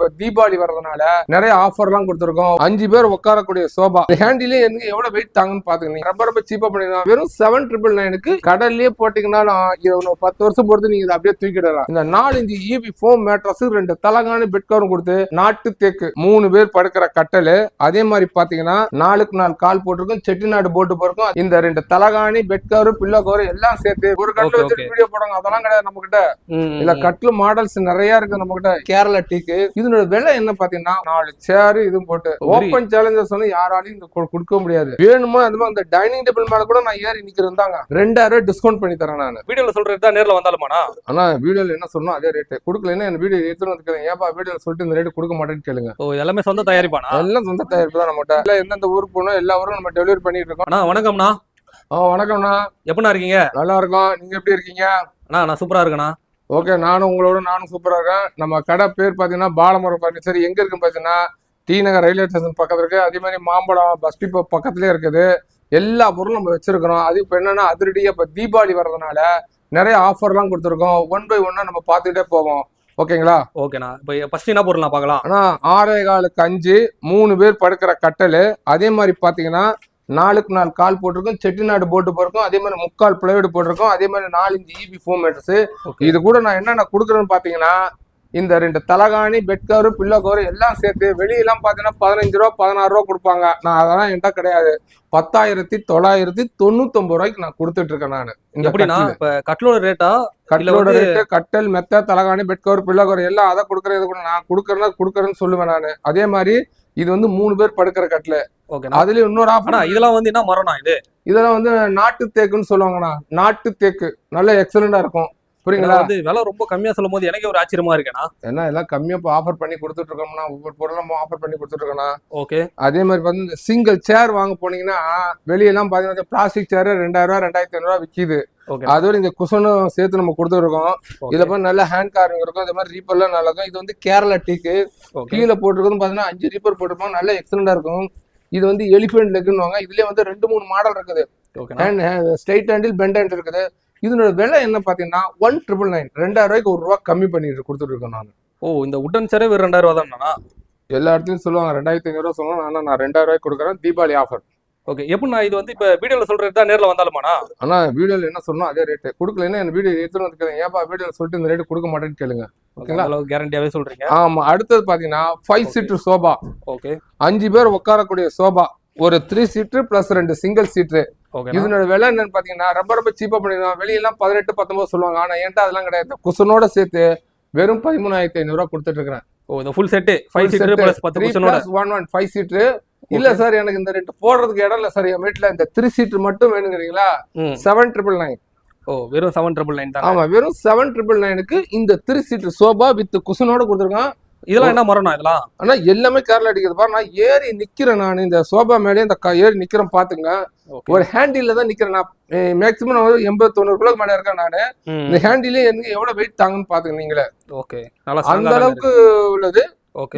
இப்ப தீபாவளி வர்றதுனால நிறைய ஆஃபர் எல்லாம் கொடுத்துருக்கோம். 5 பேர் உட்காரக்கூடிய சோபா ஹேண்டிலே எவ்வளவு வெயிட் தாங்குன்னு பாத்துக்கீங்க. ரொம்ப சீப்பா பண்ணிடலாம். வெறும் 7,999 கடல்லயே போட்டீங்கன்னாலும் 10 வருஷம் பொறுத்து நீங்க அப்படியே தூக்கிடலாம். இந்த 4 இன்ச் ஈபி ஃபோம் மேட்ரஸ் 2 தலகாணி பெட் கவரும் கொடுத்து நாட்டு தேக்கு 3 பேர் படுக்கிற கட்டல். அதே மாதிரி பாத்தீங்கன்னா 4க்கு 4 கால் போட்டிருக்கும், செட்டிநாடு போட்டு போயிருக்கும். இந்த 2 தலகாணி பெட் கவர் பில்லோ கவர் எல்லாம் சேர்த்து ஒரு கட்டில் வச்சு வீடியோ போடுறாங்க. அதெல்லாம் கிடையாது நம்ம கிட்ட. இல்ல கட்டில் மாடல்ஸ் நிறைய இருக்கு நம்ம கிட்ட. கேரளா டீக்கு இதனோட விலை என்ன பாத்தீங்கன்னா 4 சேர் இதுவும் போட்டு ஓபன் சேலஞ்சர் சொன்னா யாராலையும் கொடுக்க முடியாது. வேணுமோ அந்த டைனிங் டேபிள் மேல கூட நான் ஏறி நிக்கிறேன் தாங்க. 2000 டிஸ்கவுண்ட் பண்ணி தரேன். நான் வீடியோல சொல்றது தான் நேர்ல வந்தாலுமாண்ணா. ஆனா வீடியோல என்ன சொன்னோம் அதே ரேட் கொடுக்கலன்னா என் வீடியோ எடுத்துட்டு வந்து ஏப்பா வீடியோல சொல்லிட்டு இந்த ரேட் கொடுக்க மாட்டேன்னு கேளுங்க. எல்லாமே சொந்த தயாரிப்பானா? எல்லாம் சொந்த தயாரிப்பு தான் நம்மகிட்ட. எந்தெந்த ஊருக்கு போகணும் எல்லா ஊரும் நம்ம டெலிவரி பண்ணிட்டு இருக்கோம். வணக்கம்ண்ணா. வணக்கம்ண்ணா. எப்படிண்ணா இருக்கீங்க? நல்லா இருக்கோம். நீங்க எப்படி இருக்கீங்க? நான் சூப்பரா இருக்கேண்ணா. ஓகே, நானும் சூப்பரா இருக்கேன். நம்ம கடை பேர் பாத்தீங்கன்னா பாலமரம் பர்னிச்சர். எங்க இருக்குன்னு பாத்தீங்கன்னா டி நகர் ரயில்வே ஸ்டேஷன் பக்கத்துல இருக்கு. அதே மாதிரி மாம்பழம் பஸ் டிப்போ பக்கத்துலயே இருக்குது. எல்லா பொருளும் நம்ம வச்சிருக்கிறோம். அது இப்ப என்னன்னா அதிரடியா இப்ப தீபாவளி வர்றதுனால நிறைய ஆஃபர் எல்லாம் கொடுத்துருக்கோம். 1 by 1 நம்ம பாத்துக்கிட்டே போவோம். ஓகேங்களா? ஓகேண்ணா. இப்போ ஃபர்ஸ்ட் என்ன பொருள் பார்க்கலாம்? ஆனா 6.25 5 3 பேர் படுக்கிற கட்டல். அதே மாதிரி பாத்தீங்கன்னா 4க்கு 4 கால் போட்டிருக்கும், செட்டிநாடு போட்டு போயிருக்கும். அதே மாதிரி 3/4 பிளைவுட் போட்டிருக்கும். அதே மாதிரி 4 இன்ச் ஈபி ஃபோம் மேட்ரஸ். இது கூட நான் என்னென்ன கொடுக்குறேன்னு பாத்தீங்கன்னா இந்த 2 தலகாணி பெட் கவர் பில்லோ கவர் எல்லாம் சேர்த்து வெளியெல்லாம் பாத்தீங்கன்னா 15 ரூபா 16 ரூபா கொடுப்பாங்க. நான் அதெல்லாம் என்கிட்ட கிடையாது. 10,999 ரூபாய்க்கு நான் கொடுத்துட்டு இருக்கேன். நான் இந்த கட்டலோட ரேட்டா? கட்டலோட ரேட்டு கட்டல் மெத்த தலகாணி பெட் கவர் பில்லோ கவர் எல்லாம் அதை கொடுக்குறேன். இது கூட நான் கொடுக்குறேன்னு சொல்லுவேன் நான். அதே மாதிரி இது 3 பேர் படுக்கிற கட்டல. அதுல இன்னொரு ஆஃபர். இதெல்லாம் என்ன மரம்னா? இதெல்லாம் நாட்டு தேக்குன்னு சொல்லுவாங்கண்ணா. நாட்டு தேக்கு நல்ல எக்ஸலண்டா இருக்கும். புரியுங்களா? விலை ரொம்ப கம்மியா சொல்லும் போது எனக்கு ஒரு ஆச்சரியமா இருக்கேன்னா ஏன்னா எல்லாம் கம்மியா ஆஃபர் பண்ணி கொடுத்துட்டு இருக்கோம்னா ஒவ்வொரு பொருளும் ஆஃபர் பண்ணி கொடுத்துட்டு இருக்கோம். ஓகே. அதே மாதிரி இந்த சிங்கிள் சேர் வாங்க போனீங்கன்னா வெளியெல்லாம் பாத்தீங்கன்னா பிளாஸ்டிக் சேர் 2000 2500 விற்கிது. அதோட இந்த குஷனும் சேர்த்து நம்ம கொடுத்துருக்கோம். இதுல போய் நல்ல ஹேண்ட் கார்விங் இருக்கும். இந்த மாதிரி ரீப்பர் எல்லாம் நல்லா இருக்கும். இது கேரளா டீக்கு கீழே போட்டிருக்கோம். பாத்தீங்கன்னா 5 ரீப்பர் போட்டிருப்போம். நல்ல எக்ஸலண்டா இருக்கும். இது எலிஃபென்ட் லெக்னுவாங்க. இதுலயே 2-3 மாடல் இருக்குது. ஸ்ட்ரைட் ஹேண்டில் பெண்ட் ஹேண்டில் இருக்குது. இதனோட விலை என்ன பாத்தீங்கன்னா 1,999 2000 ரூபாய்க்கு 1 ரூபா கம்மி பண்ணிட்டு கொடுத்துட்டு இருக்கேன் நான். இந்த உட்டன் சேரே 2000 ரூபா தானா? எல்லா இடத்துலயும் சொல்லுவாங்க 2500 ரூபா சொல்லுவாங்க. ஆனா நான் 2000 ரூபாய்க்கு கொடுக்குறேன். தீபாவளி ஆஃபர். ஓகே. எப்படின்னா இது இப்ப வீடியோல சொல்றது தான் நேர்ல வந்தாலுமாண்ணா? ஆனா வீடியோல என்ன சொன்னோம் அதே ரேட் கொடுக்கலன்னா என் வீடியோ எடுத்துட்டு வந்து ஏப்பா வீடியோல சொல்லிட்டு இந்த ரேட் கொடுக்க மாட்டேன்னு கேளுங்க. ஓகேங்களா? கேரண்டியாவே சொல்றீங்க. ஆமா. அடுத்தது பாத்தீங்கன்னா 5 சீட்டர் சோபா. ஓகே. 5 பேர் உட்காரக்கூடிய சோபா. ஒரு 3 சீட்டர் பிளஸ் 2 சிங்கிள் சீட்டர். இதனோட விலை என்னன்னு பாத்தீங்கன்னா ரொம்ப சீப்பா பண்ணிடுவோம். வெளியெல்லாம் 18 19 சொல்லுவாங்க. ஆனா என்கிட்ட அதெல்லாம் கிடையாது. குஷனோட சேர்த்து வெறும் 13,500 ரூபாய் கொடுத்துட்டு இருக்கேன். இந்த full set 5 seater plus 10 குஷனோட 5 seater. இல்ல சார் எனக்கு இந்த ரேட் போடுறதுக்கு இடம் இல்ல சார் என் வீட்டுல. இந்த 3 சீட்டர் மட்டும் வேணுங்கிறீங்களா? 7,999. வெறும் 7,999 தான். ஆமா, வெறும் 7,999க்கு இந்த 3 சீட்டர் சோபா வித் குஷனோட கொடுத்துருக்கான். இதெல்லாம் என்ன மரம்னா? இதெல்லாம் ஆனா எல்லாமே கேரளா அடிக்கிறது பாரு. நான் ஏறி நிக்கிறேன். நான் இந்த சோபா மேலே இந்த ஏறி நிக்கிறேன் பாத்துங்க. ஒரு ஹேண்டில்ல தான் நிக்கிறேன். நான் மேக்சிமம் 80-90 கிலோ மேல இருக்கேன். நானு இந்த ஹேண்டிலே எவ்வளவு வெயிட் தாங்குன்னு பாத்துங்க நீங்களே. ஓகே. அந்த அளவுக்கு உள்ளது.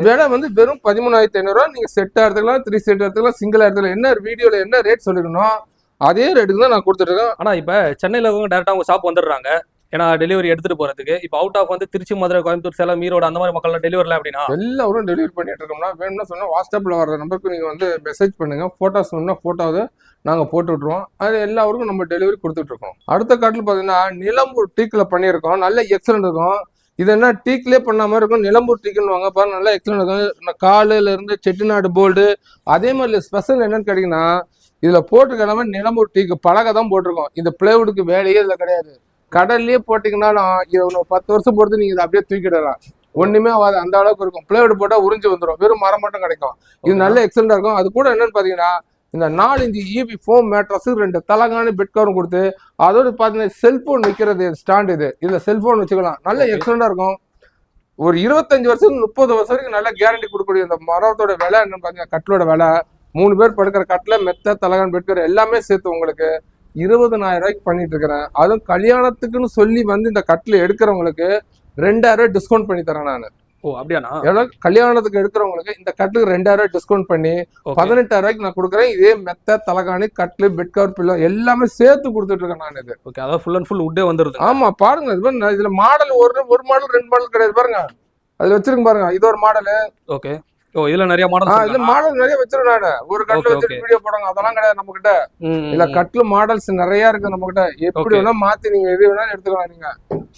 விலை வெறும் 13,500 ரூபாய். நீங்க செட்டா எடுத்துக்கலாம், 3 செட் எடுத்துக்கலாம், சிங்கிளா எடுத்துக்கலாம். என்ன வீடியோல என்ன ரேட் சொல்லிருக்கணும் அதே ரேட்டுக்கு தான் நான் கொடுத்துட்டு இருக்கேன். ஆனா இப்ப சென்னையில டேரக்டா உங்க ஷாப் வந்துடுறாங்க. ஏன்னா டெலிவரி எடுத்துட்டு போறதுக்கு. இப்ப அவுட் ஆஃப் திருச்சி, மதுரை, கோயம்புத்தூர், சேலம், ஈரோடு அந்த மாதிரி மக்கள் டெலிவரிலாம் அப்படின்னா எல்லாரும் டெலிவரி பண்ணிட்டு இருக்கோம்னா வேணும்னா சொன்னா வாட்ஸ்அப்ல வர நம்பருக்கு நீங்க மெசேஜ் பண்ணுங்க. போட்டோஸ் வேணும்னா போட்டோவை நாங்க போட்டு விட்டுருவோம். அது எல்லாருக்கும் நம்ம டெலிவரி கொடுத்துட்டு இருக்கோம். அடுத்த காட்டில் பாத்தீங்கன்னா நிலம்பூர் டீக்ல பண்ணியிருக்கோம். நல்ல எக்ஸலண்ட் இருக்கும். இது என்ன டீக்லயே பண்ண மாதிரி இருக்கும். நிலம்பூர் டீக்குன்னு வாங்க பாருங்க. நல்லா எக்ஸலண்ட் இருக்கும். காலையில இருந்து செட்டிநாடு போல்டு. அதே மாதிரி ஸ்பெஷல் என்னன்னு கேட்டீங்கன்னா இதுல போட்டிருக்க எல்லாமே நிலம்பூர் டீக்கு பலகை தான் போட்டிருக்கோம். இந்த பிளைவுடுக்கு வேலையே இதுல கிடையாது. கடல்லயே போட்டீங்கன்னாலும் 10 வருஷம் பொறுத்து நீங்க இதை அப்படியே தூக்கிடலாம். ஒண்ணுமே ஆகாது. அந்த அளவுக்கு இருக்கும். பிளைவுட் போட்டா உறிஞ்சு வந்துடும். வெறும் மரம் மட்டும் கிடைக்கும். இது நல்ல எக்ஸலண்டா இருக்கும். அது கூட என்னன்னு பாத்தீங்கன்னா இந்த 4 இன்ச் ஈபி ஃபோம் மேட்ரஸ் 2 தலகாணி பெட் கவரும் கொடுத்து அதோட பாத்தீங்கன்னா செல்போன் வைக்கிறது ஸ்டாண்ட். இதுல செல்போன் வச்சுக்கலாம். நல்ல எக்ஸலண்டா இருக்கும். ஒரு 25 வருஷம் 30 வருஷம் வரைக்கும் நல்ல கேரண்டி கொடுக்கக்கூடிய இந்த மரத்தோட விலை என்னன்னு பாத்தீங்கன்னா கட்டிலோட விலை 3 பேர் படுக்கிற கட்டில மெத்த தலகாணி பெட் கவர் எல்லாமே சேர்த்து உங்களுக்கு 20,000 ரூபாய்க்கு பண்ணிட்டு இருக்கிறேன். அதுவும் கல்யாணத்துக்குன்னு சொல்லி இந்த கட்டில எடுக்கிறவங்களுக்கு 2000 ரூபாய் டிஸ்கவுண்ட் பண்ணி தரேன் நான். அப்படியாண்ணா? கல்யாணத்துக்கு எடுக்கிறவங்களுக்கு இந்த கட்டுக்கு 2000 ரூபாய் டிஸ்கவுண்ட் பண்ணி 18,000 ரூபாய்க்கு நான் கொடுக்குறேன். இதே மெத்த தலகாணி கட்லு பெட் கவர் பில்லோ எல்லாமே சேர்த்து கொடுத்துட்டு இருக்கேன் நான். இது அதாவது ஃபுல் அண்ட் ஃபுல் உட்டே வந்துருது. ஆமா பாருங்க. இதுல மாடல் ஒரு மாடல் 2 மாடல் கிடையாது பாருங்க. அதுல வச்சிருக்க பாருங்க, இது ஒரு மாடல். ஓகே. ஓ இதுல நிறைய இது மாடல்ஸ் மாடல் நிறைய வச்சிருக்கேன் நானு. ஒரு கட்டில ஓகே வச்சுட்டு ஓகே. வீடியோ போடுறாங்க, அதெல்லாம் கிடையாது நம்ம கிட்ட. இல்ல கட்லு மாடல்ஸ் நிறைய இருக்கு நம்ம கிட்ட. எப்படி ஓகே. வேணா மாத்தி நீங்க எது வேணாலும் எடுத்துக்கலாம் நீங்க.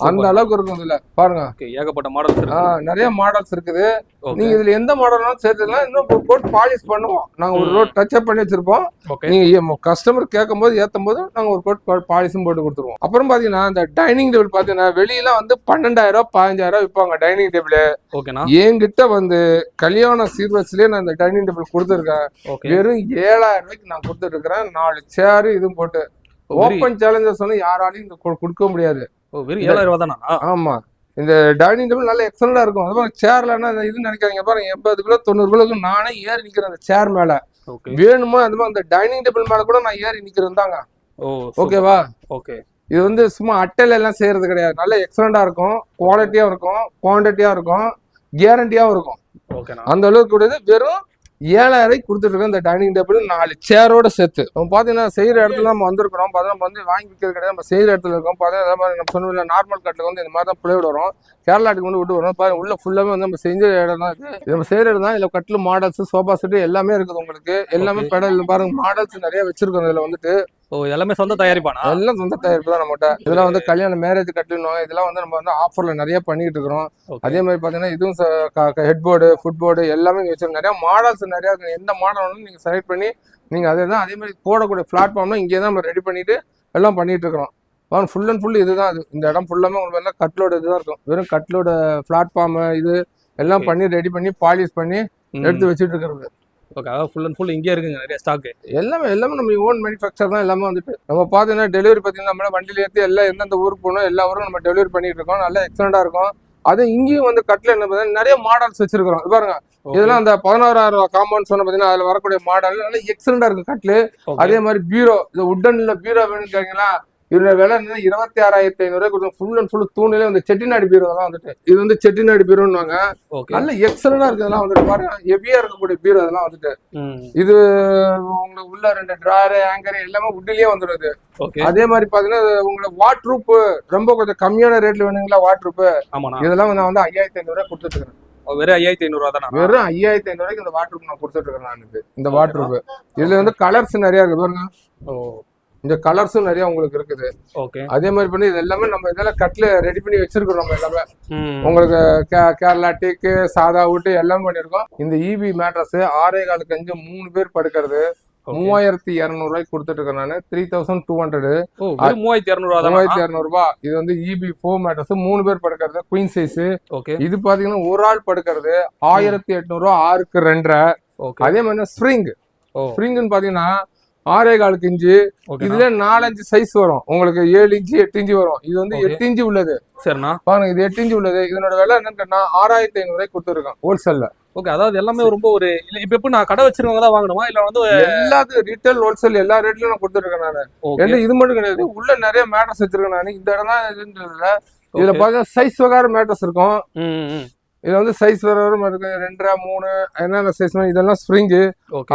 அந்த சூப்பர். அளவுக்கு இருக்கும் இதுல பாருங்க. ஓகே ஏகப்பட்ட மாடல்ஸ் இருக்கு. நிறைய மாடல்ஸ் இருக்குது. ஓகே. நீங்க இதுல எந்த மாடல்னாலும் சேர்த்துக்கலாம். இன்னும் போட்டு பாலிஷ் பண்ணுவோம். நாங்க ஒரு ரோட் டச் அப் பண்ணி வச்சிருப்போம். ஓகே. நீங்க கஸ்டமர் கேட்கும் போது ஏத்தும் போது நாங்க ஒரு கோட் பாலிஷும் போட்டு கொடுத்துருவோம். அப்புறம் பாத்தீங்கன்னா இந்த டைனிங் டேபிள் பாத்தீங்கன்னா வெளியெல்லாம் வந்து 12,000 15,000 விற்பாங்க டைனிங் டேபிள். ஓகேண்ணா. என்கிட்ட வந்து கல்யாண சீர்வரிசையிலே நான் இந்த டைனிங் டேபிள் கொடுத்துருக்கேன். ஓகே. வெறும் 7,000 ரூபாய்க்கு நான் கொடுத்துட்டு இருக்கிறேன். 4 சேர் இதுவும் போட்டு. ஓப்பன் சேலஞ்சர் சொன்னா யாராலையும் இந்த கொடுக்க முடியாது. ஓ வெறும் 7,000 ரூபாய் தானா? ஆமா. இந்த டைனிங் டேபிள் நல்ல எக்ஸலண்டா இருக்கும். அது பாருங்க சேர்லன்னா இது நினைக்காதீங்க பாருங்க, 80 கிலோ 90 கிலோக்கு நானே ஏறி நிக்கிறேன் அந்த சேர் மேல. ஓகே. வேணுமா அந்த மாதிரி அந்த டைனிங் டேபிள் மேல கூட நான் ஏறி நிக்கிறேன் தாங்க. ஓ ஓகேவா? ஓகே. இது வந்து சும்மா அட்டையில எல்லாம் செய்யறது கிடையாது. நல்ல எக்ஸலண்டா இருக்கும், குவாலிட்டியா இருக்கும், குவான்டிட்டியா இருக்கும், கேரண்டியாவும் இருக்கும். ஓகேண்ணா. அந்த அளவுக்கு கூடது வெறும் 7,000 ரூபாய்க்கு கொடுத்துட்டு இருக்கோம் இந்த டைனிங் டேபிள் 4 சேரோட சேர்த்து. நம்ம பாத்தீங்கன்னா செய்யற இடத்துல நம்ம வந்திருக்கிறோம். பார்த்தா நம்ம வந்து வாங்கி விற்கிறது கிடையாது, நம்ம செய்யற இடத்துல இருக்கோம். பார்த்தா மாதிரி நம்ம சொன்ன நார்மல் கட்டில் வந்து இந்த மாதிரி தான் பிளேவுட் வரும், கேரளாட்டுக்கு வந்து விட்டு வரும். பாருங்க உள்ள ஃபுல்லாமே வந்து நம்ம செஞ்ச இடம் தான் இது. நம்ம செய்யற இடம் தான். இதுல கட்டில் மாடல்ஸ், சோஃபா செட் எல்லாமே இருக்குது உங்களுக்கு. எல்லாமே பெடல் பாருங்க, மாடல்ஸ் நிறைய வச்சிருக்கோம் இதுல வந்துட்டு. ஓ எல்லாமே சொந்த தயாரிப்பானா? எல்லாம் சொந்த தயாரிப்பு தான் நம்மகிட்ட. இதெல்லாம் வந்து கல்யாண மேரேஜ் கட்டணும். இதெல்லாம் வந்து நம்ம வந்து ஆஃபர்ல நிறைய பண்ணிட்டு இருக்கிறோம். அதே மாதிரி பாத்தீங்கன்னா இதுவும் ஹெட் போர்டு, ஃபுட் போர்டு எல்லாமே வச்சிருக்கோம். நிறைய மாடல்ஸ் நிறைய இருக்கு. எந்த மாடல் வேணும் நீங்க செலக்ட் பண்ணி நீங்க அதே தான். அதே மாதிரி போடக்கூடிய பிளாட்ஃபார்ம்லாம் இங்கே தான் நம்ம ரெடி பண்ணிட்டு எல்லாம் பண்ணிட்டு இருக்கிறோம். ஃபுல் அண்ட் ஃபுல் இதுதான். அது இந்த இடம் ஃபுல்லாமே உங்களுக்கு எல்லாம் கட்லோட இதுதான் இருக்கும். வெறும் கட்லோட பிளாட்ஃபார்ம் இது எல்லாம் பண்ணி ரெடி பண்ணி பாலிஷ் பண்ணி எடுத்து வச்சுட்டு இருக்கிறது. ஓகே. அதாவது ஃபுல் அண்ட் ஃபுல் இங்கே இருக்குங்க நிறைய ஸ்டாக். எல்லாமே நம்ம ஓன் மேனுஃபேக்சர் தான் எல்லாமே வந்துட்டு. நம்ம பார்த்தீங்கன்னா டெலிவரி பார்த்தீங்கன்னா நம்மள வண்டியில ஏற்றி எல்லாம் எந்தெந்த ஊருக்கு போகணும் எல்லா ஊரும் நம்ம டெலிவரி பண்ணிட்டு இருக்கோம். நல்லா எக்ஸலண்டா இருக்கும். அது இங்கேயும் வந்து கட்டில் என்ன பார்த்தீங்கன்னா நிறைய மாடல்ஸ் வச்சிருக்கிறோம். பாருங்க இதெல்லாம் அந்த 16,000 ரூபா காம்பவுண்ட் சொன்ன பார்த்தீங்கன்னா அதுல வரக்கூடிய மாடல் நல்லா எக்ஸலண்டா இருக்கு கட்டில். அதே மாதிரி பீரோ, இந்த உட்டன்ல பீரோ வேணும்னு கேட்டீங்கன்னா இதோட விலை 26,500 ரூபாய். ஃபுல் அண்ட் ஃபுல் தூணிலே வந்து செட்டிநாடு பீரோ தான் வந்துட்டு. இது வந்து செட்டிநாடு பீரோன்னுவாங்க. நல்ல எக்ஸலண்டா இருக்கு. இதெல்லாம் வந்துட்டு பாருங்க ஹெவியா இருக்கக்கூடிய பீரோ அதெல்லாம் வந்துட்டு. இது உங்களுக்கு உள்ள 2 டிராயர், ஆங்கர் எல்லாமே உட்லயே வந்துடுது. அதே மாதிரி பாத்தீங்கன்னா உங்களுக்கு வாட்ரூப் ரொம்ப கொஞ்சம் கம்மியான ரேட்ல வேணுங்களா வாட்ரூப், இதெல்லாம் நான் வந்து 5,500 ரூபாய் கொடுத்துட்டு இருக்கேன். வெறும் 5,500 ரூபா தானே? வெறும் 5,500 ரூபாய்க்கு இந்த வாட்ரூப் நான் கொடுத்துட்டு இருக்கேன். நான் இந்த வாட்ரூப் இதுல வந்து கலர்ஸ் நிறைய இருக்கு பாருங்க. இந்த கலர்ஸும் நிறைய உங்களுக்கு இருக்குது. ஓகே. அதே மாதிரி பண்ணி இது எல்லாமே நம்ம இதெல்லாம் கட்ல ரெடி பண்ணி வச்சிருக்கோம். நம்ம எல்லாமே உங்களுக்கு கேரளா டீக்கு, சாதா ஊட்டு எல்லாமே பண்ணிருக்கோம். இந்த இபி மேட்ரஸ் 6.25 கஞ்சு 3 பேர் படுக்கிறது 3,200 ரூபாய்க்கு கொடுத்துட்டு இருக்கேன் நான். 3,200. 3,200 ரூபாய். இது வந்து இபி 4 மேட்ரஸ் 3 பேர் படுக்கிறது குயின் சைஸ். இது பாத்தீங்கன்னா ஒரு ஆள் படுக்கிறது 1,800 ரூபாய் 6க்கு 2.5. அதே மாதிரி ஸ்ப்ரிங்னு பாத்தீங்கன்னா 6.25 இன்ச்சு. இதுல 4-5 சைஸ் வரும் உங்களுக்கு. 7 இன்ச்சு 8 இன்ச்சு வரும். இது வந்து 8 இன்ச்சு உள்ளது. சரிண்ணா. பாருங்க இது 8 இன்ச்சு உள்ளது. இதனோட விலை என்னன்னு 6,500 ரூபாய்க்கு கொடுத்துருக்கேன் ஹோல்சேல்ல. ஓகே. அதாவது எல்லாமே ரொம்ப ஒரு இப்ப எப்படி நான் கடை வச்சிருக்கவங்க தான் வாங்கணுமா இல்ல வந்து எல்லாத்துக்கும் ரீட்டைல் ஹோல்சேல் எல்லா ரேட்லயும் நான் கொடுத்துருக்கேன் நானு. ஏன்னா இது மட்டும் கிடையாது, உள்ள நிறைய மேட்ரஸ் வச்சிருக்கேன் நான். இந்த இடம் தான் இதுன்றதுல இதுல பாத்தீங்கன்னா சைஸ் வகார மேட்ரஸ் இருக்கும். இது வந்து சைஸ் வேற இருக்கு 2, 3 என்னென்ன சைஸ் இதெல்லாம் ஸ்ப்ரிங்கு.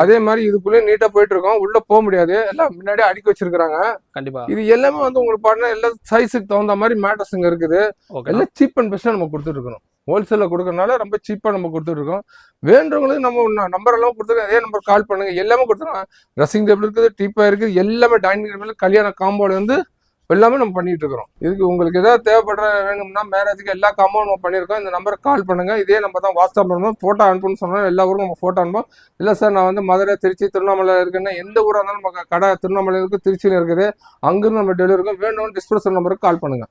அதே மாதிரி இதுக்குள்ளே நீட்டா போயிட்டு இருக்கோம். உள்ள போக முடியாது, எல்லாம் முன்னாடி அடுக்கி வச்சிருக்காங்க. கண்டிப்பா இது எல்லாமே வந்து உங்களுக்கு பாருங்க எல்லா சைஸுக்கு தகுந்த மாதிரி மேட்ரஸ் இங்க இருக்குது. எல்லாம் சீப் அண்ட் பெஸ்டா நம்ம கொடுத்துட்டு இருக்கோம். ஹோல்சேல்ல கொடுக்கறதுனால ரொம்ப சீப்பா நம்ம கொடுத்துட்டு இருக்கோம். வேண்டவங்களுக்கு நம்ம நம்பர் எல்லாம் கொடுத்துருக்கோம். அதே நம்பர் கால் பண்ணுங்க. எல்லாமே கொடுத்துருக்கோம். ட்ரெஸ்ஸிங் டேபிள் இருக்குது, டீப்பா இருக்குது, எல்லாமே டைனிங் டேபிள், கல்யாண காம்போல வந்து எல்லாமே நம்ம பண்ணிட்டு இருக்கிறோம். இதுக்கு உங்களுக்கு ஏதாவது தேவைப்படுற வேணும்னா மேரேஜுக்கு எல்லா காம்பவுண்ட் நம்ம பண்ணியிருக்கோம். இந்த நம்பருக்கு கால் பண்ணுங்க. இதே நம்ம தான் வாட்ஸ்அப் பண்ணுவோம். போட்டோ அனுப்புன்னு சொன்னா எல்லா ஊருக்கும் நம்ம போட்டோ அனுப்போம். இல்லை சார் நான் வந்து மதுரை, திருச்சி, திருவண்ணாமலை இருக்குன்னா எந்த ஊராக இருந்தாலும் நம்ம கடை திருவண்ணாமலை இருக்கு, திருச்சியில் இருக்குது, அங்கிருந்து நம்ம டெலிவரி இருக்கும். வேணும் டிஸ்கிரிப்ஷன் நம்பருக்கு கால் பண்ணுங்க.